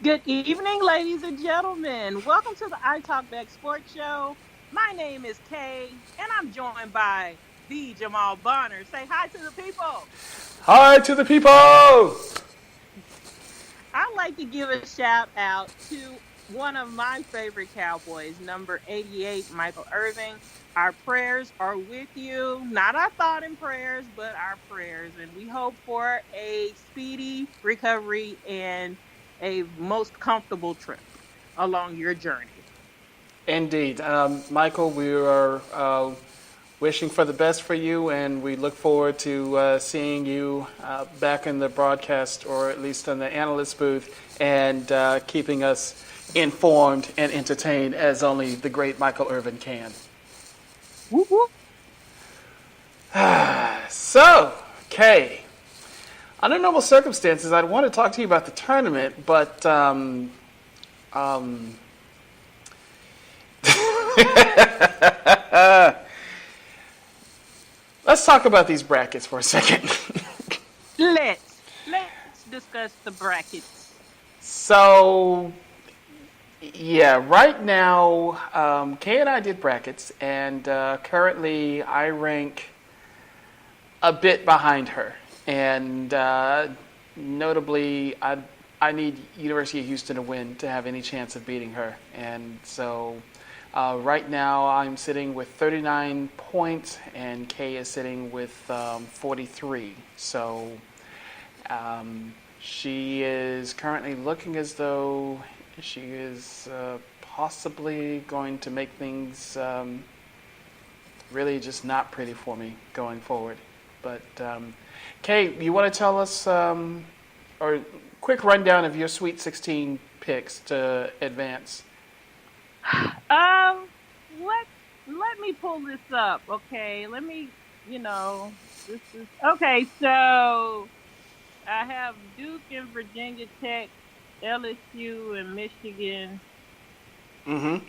Good evening, ladies and gentlemen. Welcome to the I Talk Back Sports Show. My name is Kay, and I'm joined by the Jamal Bonner. Say hi to the people. Hi to the people! I'd like to give a shout out to one of my favorite Cowboys, number 88, Michael Irving. Our prayers are with you. Not our thought and prayers, but our prayers. And we hope for a speedy recovery and a most comfortable trip along your journey. Indeed. Michael, we are wishing for the best for you, and we look forward to seeing you back in the broadcast or at least in the analyst booth and keeping us informed and entertained as only the great Michael Irvin can. Whoop, whoop. So, Kay, under normal circumstances, I'd want to talk to you about the tournament, but um, let's talk about these brackets for a second. Let's discuss the brackets. So, yeah, right now, Kay and I did brackets, and currently I rank a bit behind her. And notably, I need University of Houston to win to have any chance of beating her. And so right now I'm sitting with 39 points, and Kay is sitting with 43. So she is currently looking as though she is possibly going to make things really just not pretty for me going forward. But Kay, you want to tell us or quick rundown of your Sweet 16 picks to advance? Um, let let me pull this up. Okay, let me. This is okay. So I have Duke and Virginia Tech, LSU and Michigan. Mm-hmm.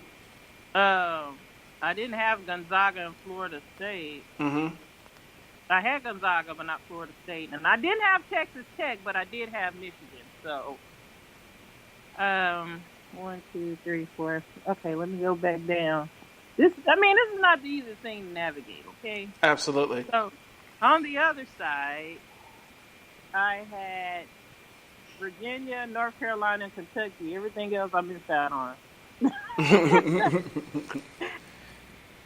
I didn't have Gonzaga and Florida State. Mm-hmm. I had Gonzaga, but not Florida State, and I didn't have Texas Tech, but I did have Michigan. So, one, two, three, four. Okay, let me go back down. This is not the easiest thing to navigate. Okay, Absolutely. so on the other side, I had Virginia, North Carolina, and Kentucky. Everything else I missed out on.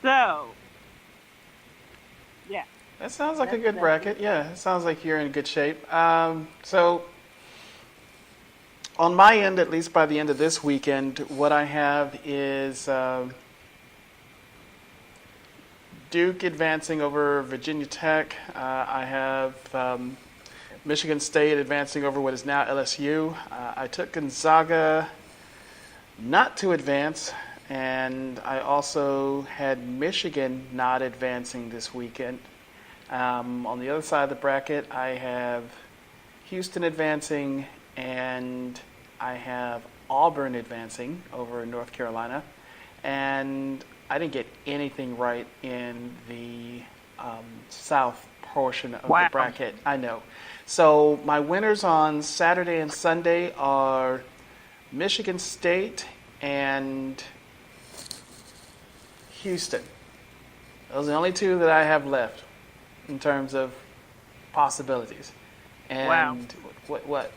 So, yeah, That sounds like a that's good that's bracket. Yeah, it sounds like you're in good shape. So, on my end, at least by the end of this weekend, what I have is Duke advancing over Virginia Tech. I have Michigan State advancing over what is now LSU. I took Gonzaga not to advance, and I also had Michigan not advancing this weekend. On the other side of the bracket, I have Houston advancing, and I have Auburn advancing over North Carolina. And I didn't get anything right in the south portion of the wow. bracket. I know. So my winners on Saturday and Sunday are Michigan State and Houston. Those are the only two that I have left in terms of possibilities. Wow. And what?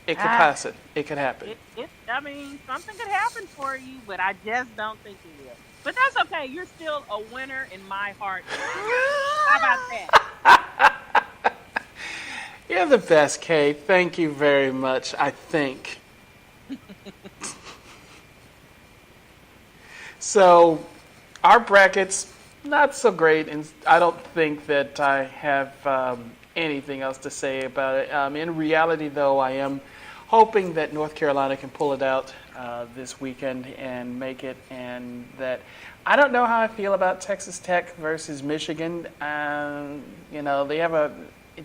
It could Ah, pass it. It could happen. something could happen for you, but I just don't think it will. But that's okay. You're still a winner in my heart and mind. How about that? You're the best, Kay. Thank you very much. I think. So, our brackets not so great, and I don't think that I have anything else to say about it. In reality, though, I am hoping that North Carolina can pull it out this weekend and make it, and that I don't know how I feel about Texas Tech versus Michigan. They have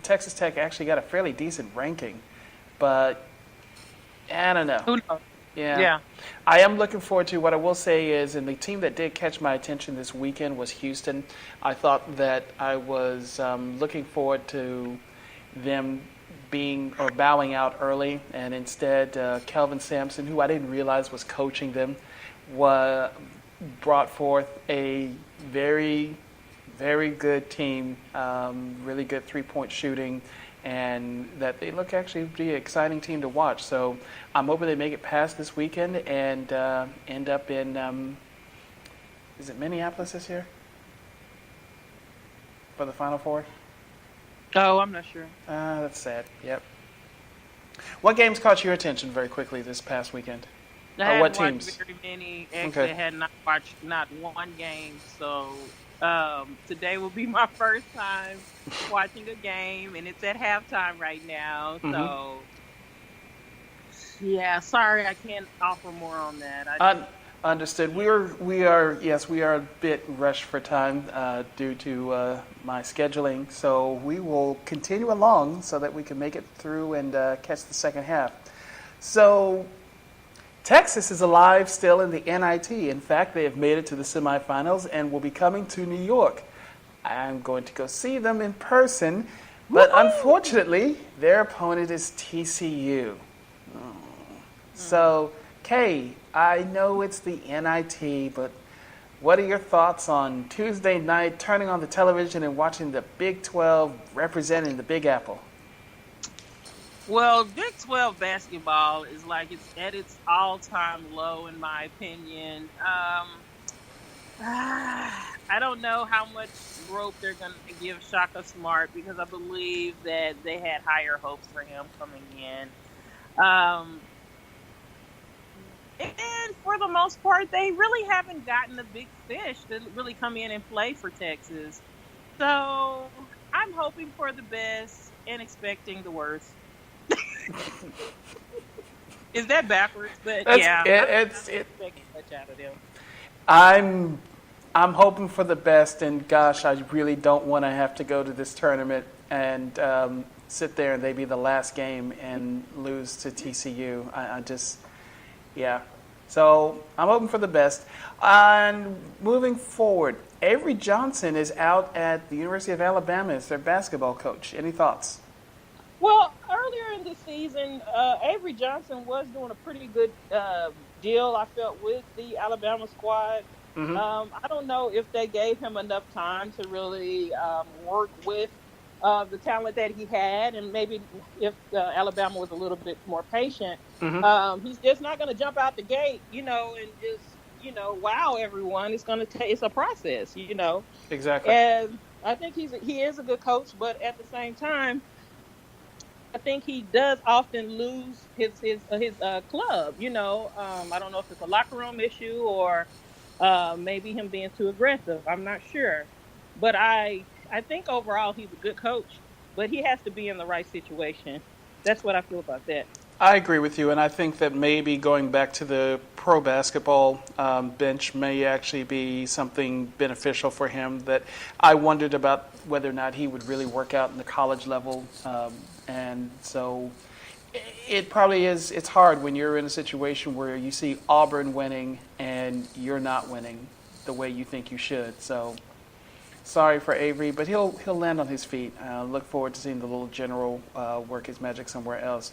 Texas Tech actually got a fairly decent ranking, but I don't know. Who knows? Yeah. Yeah. I am looking forward to what I will say is, and the team that did catch my attention this weekend was Houston. I thought that I was looking forward to them being or bowing out early, and instead Kelvin Sampson, who I didn't realize was coaching them, brought forth a very, very good team, really good three-point shooting, and that they look actually to be an exciting team to watch. So I'm hoping they make it past this weekend and end up in, is it Minneapolis this year for the Final Four? Oh, I'm not sure. That's sad. Yep. What games caught your attention very quickly this past weekend? I Or hadn't what watched teams? very many. Actually, Okay. I had not watched not one game. So today will be my first time watching a game, and it's at halftime right now. Mm-hmm. So yeah, sorry, I can't offer more on that. Understood. We are a bit rushed for time due to my scheduling. So we will continue along so that we can make it through and catch the second half. So Texas is alive still in the NIT. In fact, they have made it to the semifinals and will be coming to New York. I'm going to go see them in person, but unfortunately, their opponent is TCU. So, Kay, I know it's the NIT, but what are your thoughts on Tuesday night turning on the television and watching the Big 12 representing the Big Apple? Well, Big 12 basketball is like it's at its all-time low, in my opinion. I don't know how much rope they're going to give Shaka Smart because I believe that they had higher hopes for him coming in. And for the most part, they really haven't gotten a big fish to really come in and play for Texas. So I'm hoping for the best and expecting the worst. Is that backwards? But yeah, I'm expecting much out of them. I'm hoping for the best, and gosh, I really don't want to have to go to this tournament and sit there and they be the last game and lose to TCU. Yeah. So I'm hoping for the best. And moving forward, Avery Johnson is out at the University of Alabama as their basketball coach. Any thoughts? Well, earlier in the season, Avery Johnson was doing a pretty good deal, I felt, with the Alabama squad. Mm-hmm. I don't know if they gave him enough time to really work with the talent that he had, and maybe if Alabama was a little bit more patient, he's just not going to jump out the gate, and just, wow everyone. It's going to take. It's a process, Exactly. And I think he is a good coach, but at the same time, I think he does often lose his club. I don't know if it's a locker room issue or maybe him being too aggressive. I'm not sure, but I think overall he's a good coach, but he has to be in the right situation. That's what I feel about that. I agree with you, and I think that maybe going back to the pro basketball bench may actually be something beneficial for him. That I wondered about whether or not he would really work out in the college level, and so it probably is. It's hard when you're in a situation where you see Auburn winning and you're not winning the way you think you should. So sorry for Avery, but he'll land on his feet. Look forward to seeing the little general work his magic somewhere else.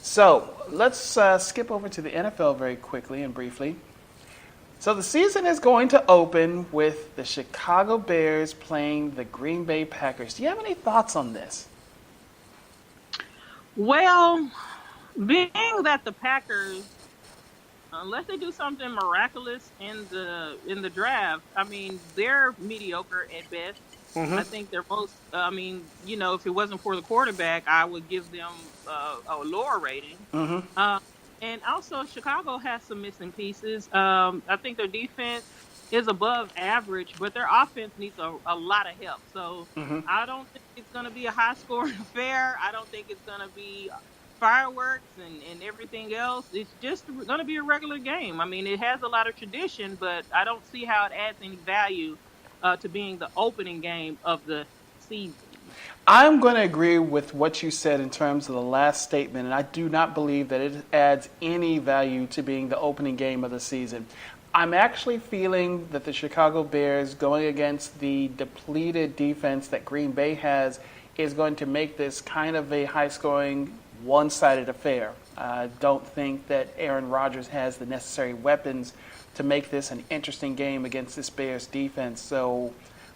So let's skip over to the NFL very quickly and briefly. So the season is going to open with the Chicago Bears playing the Green Bay Packers. Do you have any thoughts on this? Well, being that the Packers, unless they do something miraculous in the draft, I mean, they're mediocre at best. I think they're most. If it wasn't for the quarterback, I would give them a lower rating. And also, Chicago has some missing pieces. I think their defense is above average, but their offense needs a lot of help. So I don't think it's going to be a high-scoring affair. I don't think it's going to be fireworks and everything else. It's just going to be a regular game. I mean, it has a lot of tradition, but I don't see how it adds any value to being the opening game of the season. I'm going to agree with what you said in terms of the last statement, and I do not believe that it adds any value to being the opening game of the season. I'm actually feeling that the Chicago Bears, going against the depleted defense that Green Bay has, is going to make this kind of a high-scoring, one-sided affair. I don't think that Aaron Rodgers has the necessary weapons to make this an interesting game against this Bears defense. So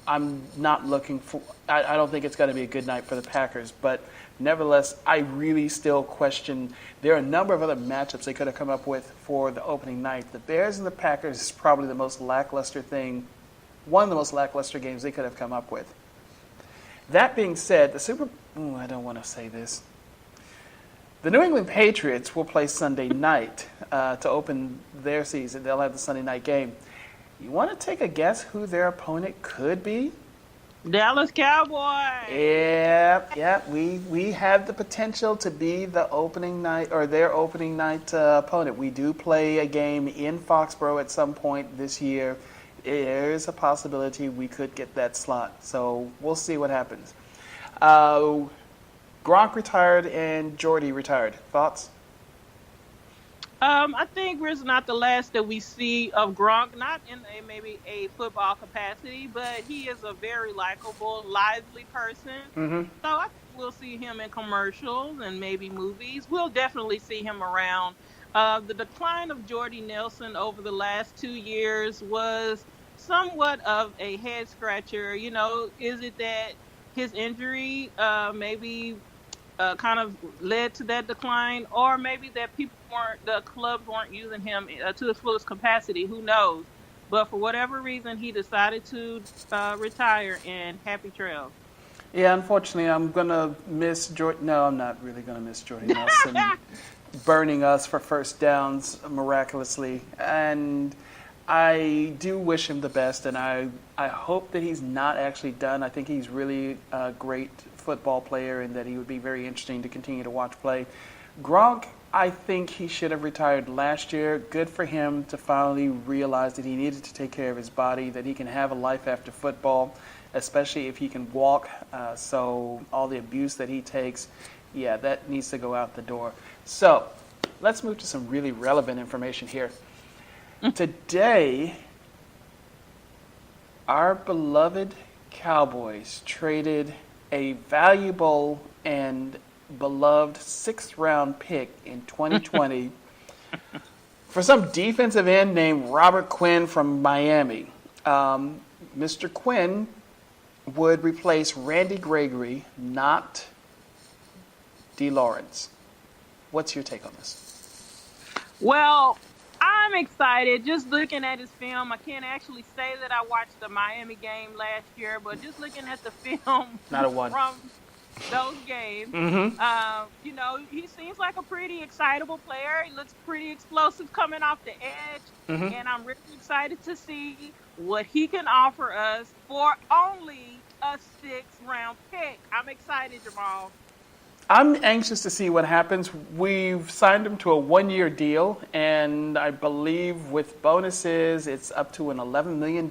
I'm not looking for. I don't think it's going to be a good night for the Packers. But nevertheless, I really still question. There are a number of other matchups they could have come up with for the opening night. The Bears and the Packers is probably the most lackluster thing. One of the most lackluster games they could have come up with. That being said, I don't want to say this. The New England Patriots will play Sunday night to open their season. They'll have the Sunday night game. You want to take a guess who their opponent could be? Dallas Cowboys. Yeah. We have the potential to be the opening night or their opening night opponent. We do play a game in Foxborough at some point this year. There is a possibility we could get that slot. So we'll see what happens. Gronk retired and Jordy retired. Thoughts? I think we're not the last that we see of Gronk, not in maybe a football capacity, but he is a very likable, lively person. Mm-hmm. So I think we'll see him in commercials and maybe movies. We'll definitely see him around. The decline of Jordy Nelson over the last 2 years was somewhat of a head scratcher. You know, is it that his injury maybe kind of led to that decline, or maybe that the clubs weren't using him to his fullest capacity? Who knows? But for whatever reason, he decided to retire, and happy trails. Yeah, unfortunately, I'm going to miss Jordy. No, I'm not really going to miss Jordy Nelson burning us for first downs miraculously. And I do wish him the best, and I hope that he's not actually done. I think he's really a great football player and that he would be very interesting to continue to watch play. Gronk, I think he should have retired last year. Good for him to finally realize that he needed to take care of his body, that he can have a life after football, especially if he can walk. So all the abuse that he takes, yeah, that needs to go out the door. So let's move to some really relevant information here. Today, our beloved Cowboys traded a valuable and beloved 6th-round pick in 2020 for some defensive end named Robert Quinn from Miami. Mr. Quinn would replace Randy Gregory, not D. Lawrence. What's your take on this? Well, I'm excited just looking at his film. I can't actually say that I watched the Miami game last year, but just looking at the film Not a one. from those games, Mm-hmm. you know, he seems like a pretty excitable player. He looks pretty explosive coming off the edge, Mm-hmm. and I'm really excited to see what he can offer us for only a 6th-round pick. I'm excited, Jamal. I'm anxious to see what happens. We've signed him to a 1-year deal, and I believe with bonuses, it's up to an $11 million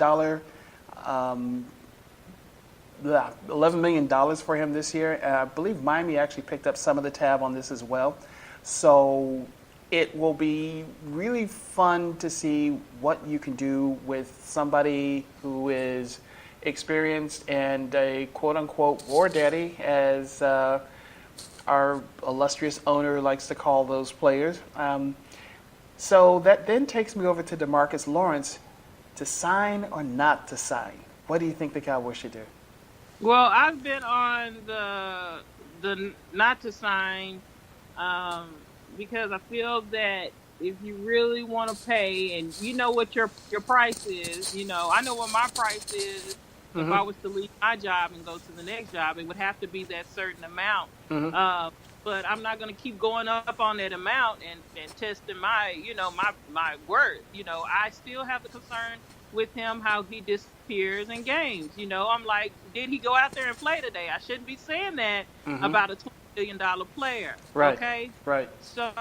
$11 million for him this year. I believe Miami actually picked up some of the tab on this as well. So it will be really fun to see what you can do with somebody who is experienced and a quote-unquote war daddy, as our illustrious owner likes to call those players. So that then takes me over to DeMarcus Lawrence. To sign or not to sign? What do you think the Cowboys should do? Well, I've been on the not to sign because I feel that if you really want to pay, and you know what your price is, you know, I know what my price is. If I was to leave my job and go to the next job, it would have to be that certain amount. But I'm not going to keep going up on that amount and testing my, you know, my worth. You know, I still have the concern with him how he disappears in games. You know, I'm like, did he go out there and play today? I shouldn't be saying that about a $20 million player. Right. Okay. Right. So,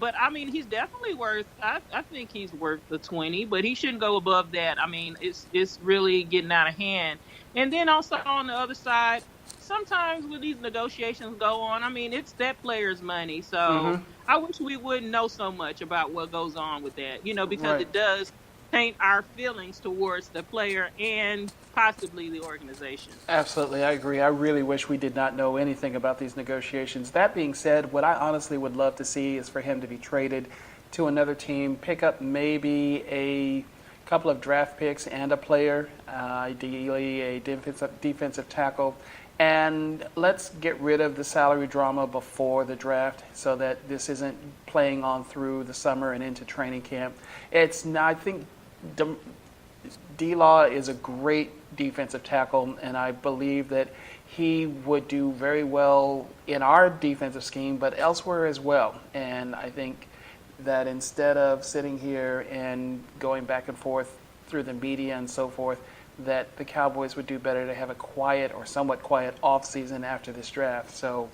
but I mean, he's definitely worth. I think he's worth the 20, but he shouldn't go above that. I mean, it's really getting out of hand. And then also on the other side, sometimes when these negotiations go on, I mean, it's that player's money. So I wish we wouldn't know so much about what goes on with that, you know, because Right. it does taint our feelings towards the player and possibly the organization. Absolutely, I agree. I really wish we did not know anything about these negotiations. That being said, what I honestly would love to see is for him to be traded to another team, pick up maybe a couple of draft picks and a player, ideally a defensive tackle, and let's get rid of the salary drama before the draft so that this isn't playing on through the summer and into training camp. It's not, I think D-Law is a great defensive tackle, and I believe that he would do very well in our defensive scheme, but elsewhere as well. And I think that instead of sitting here and going back and forth through the media and so forth, that the Cowboys would do better to have a quiet or somewhat quiet off season after this draft. So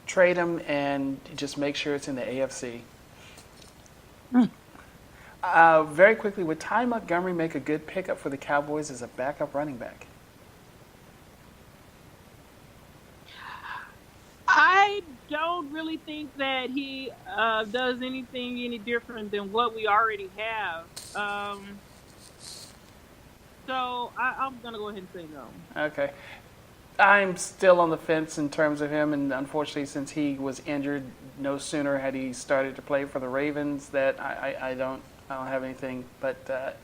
trade him and just make sure it's in the AFC. Very quickly, would Ty Montgomery make a good pickup for the Cowboys as a backup running back? I don't really think that he does anything any different than what we already have. So I'm going to go ahead and say no. Okay. I'm still on the fence in terms of him, and unfortunately, since he was injured, no sooner had he started to play for the Ravens that I don't have anything. But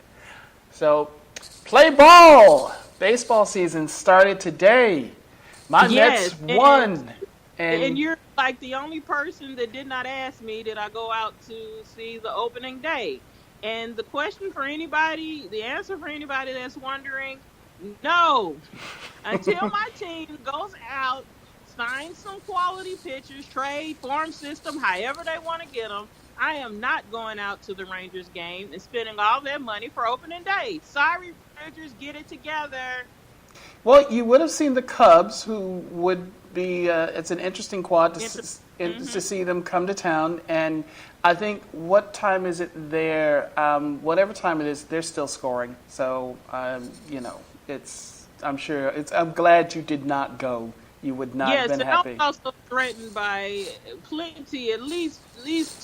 so, play ball. Baseball season started today. My Mets won, and you're like the only person that did not ask me did I go out to see the opening day. And the question for anybody, the answer for anybody that's wondering, no. Until my team goes out, signs some quality pitchers, trade, farm system, however they want to get them, I am not going out to the Rangers game and spending all that money for opening day. Sorry, Rangers, get it together. Well, you would have seen the Cubs, who would be, it's an interesting quad to see them come to town. And I think, what time is it there? Whatever time it is, they're still scoring. So, I'm glad you did not go. You would not have been happy. Yes, and I'm also threatened by plenty, at least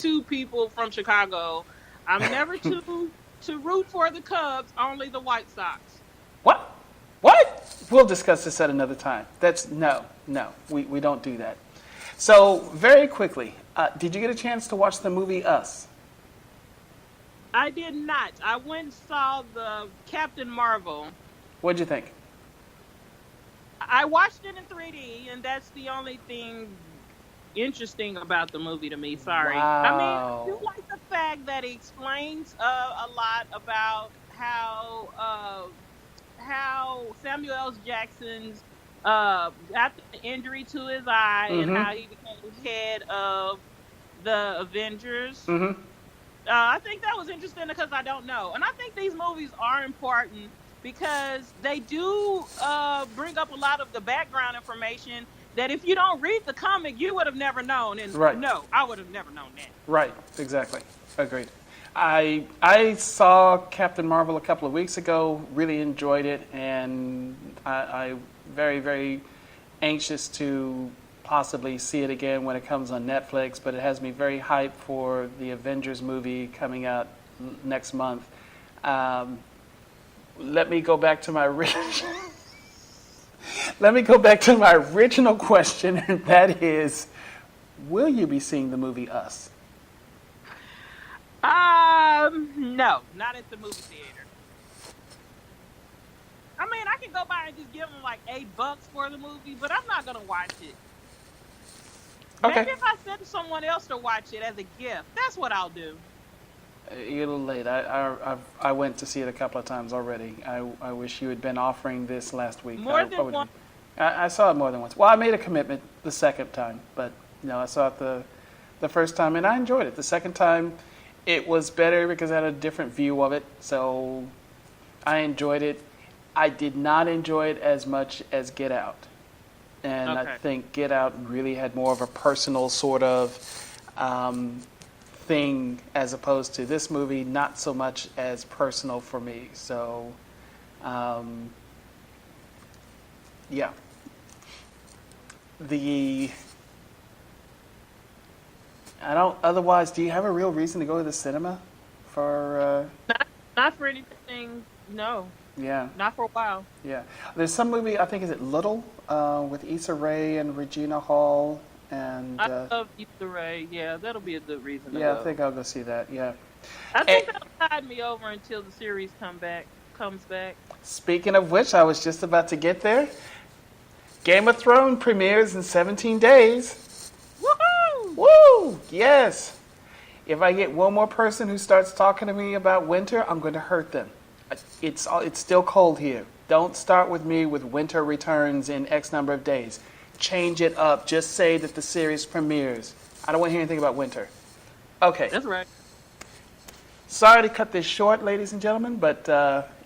two people from Chicago. I'm never to root for the Cubs, only the White Sox. What? We'll discuss this at another time. No, we don't do that. So, very quickly, did you get a chance to watch the movie Us? I did not. I went and saw the Captain Marvel. What'd you think? I watched it in 3D, and that's the only thing interesting about the movie to me. Sorry. Wow. I mean, I do like the fact that it explains a lot about how Samuel L. Jackson's after the injury to his eye and how he became head of the Avengers. I think that was interesting because I don't know. And I think these movies are important because they do bring up a lot of the background information that if you don't read the comic, you would have never known. And no, I would have never known that. Right, exactly. Agreed. I saw Captain Marvel a couple of weeks ago, really enjoyed it, and I'm very, very anxious to possibly see it again when it comes on Netflix, but it has me very hyped for the Avengers movie coming out next month. Let me go back to my original question, and that is, will you be seeing the movie Us? No, not at the movie theater. I mean, I can go by and just give them like $8 for the movie, but I'm not gonna watch it. Okay. Maybe if I send someone else to watch it as a gift, that's what I'll do. You're a little late. I went to see it a couple of times already. I wish you had been offering this last week. More than once? I saw it more than once. Well, I made a commitment the second time, but I saw it the first time, and I enjoyed it. The second time, it was better because I had a different view of it, so I enjoyed it. I did not enjoy it as much as Get Out. And okay. I think Get Out really had more of a personal sort of thing as opposed to this movie, not so much as personal for me. So, yeah. Otherwise, do you have a real reason to go to the cinema for? Not for anything. No, Yeah, not for a while. yeah. There's some movie, I think, is it Little, with Issa Rae and Regina Hall, and I love Issa Rae. Yeah, that'll be a good reason to yeah, I go. think I'll go see that. Yeah. I And think that'll tide me over until the series comes back. speaking of which, I was just about to get there. Game of Thrones premieres in 17 days. Woohoo! Woo! Yes. If I get one more person who starts talking to me about winter, I'm going to hurt them. It's still cold here. Don't start with me with winter returns in X number of days. Change it up. Just say that the series premieres. I don't want to hear anything about winter. Okay. That's right. Sorry to cut this short, ladies and gentlemen, but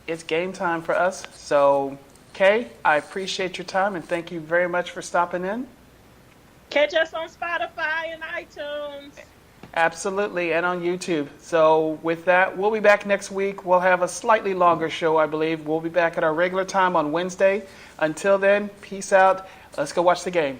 it's game time for us. So, Kay, I appreciate your time and thank you very much for stopping in. Catch us on Spotify and iTunes. Absolutely, and on YouTube. So with that, we'll be back next week. We'll have a slightly longer show, I believe. We'll be back at our regular time on Wednesday. Until then, peace out. Let's go watch the game.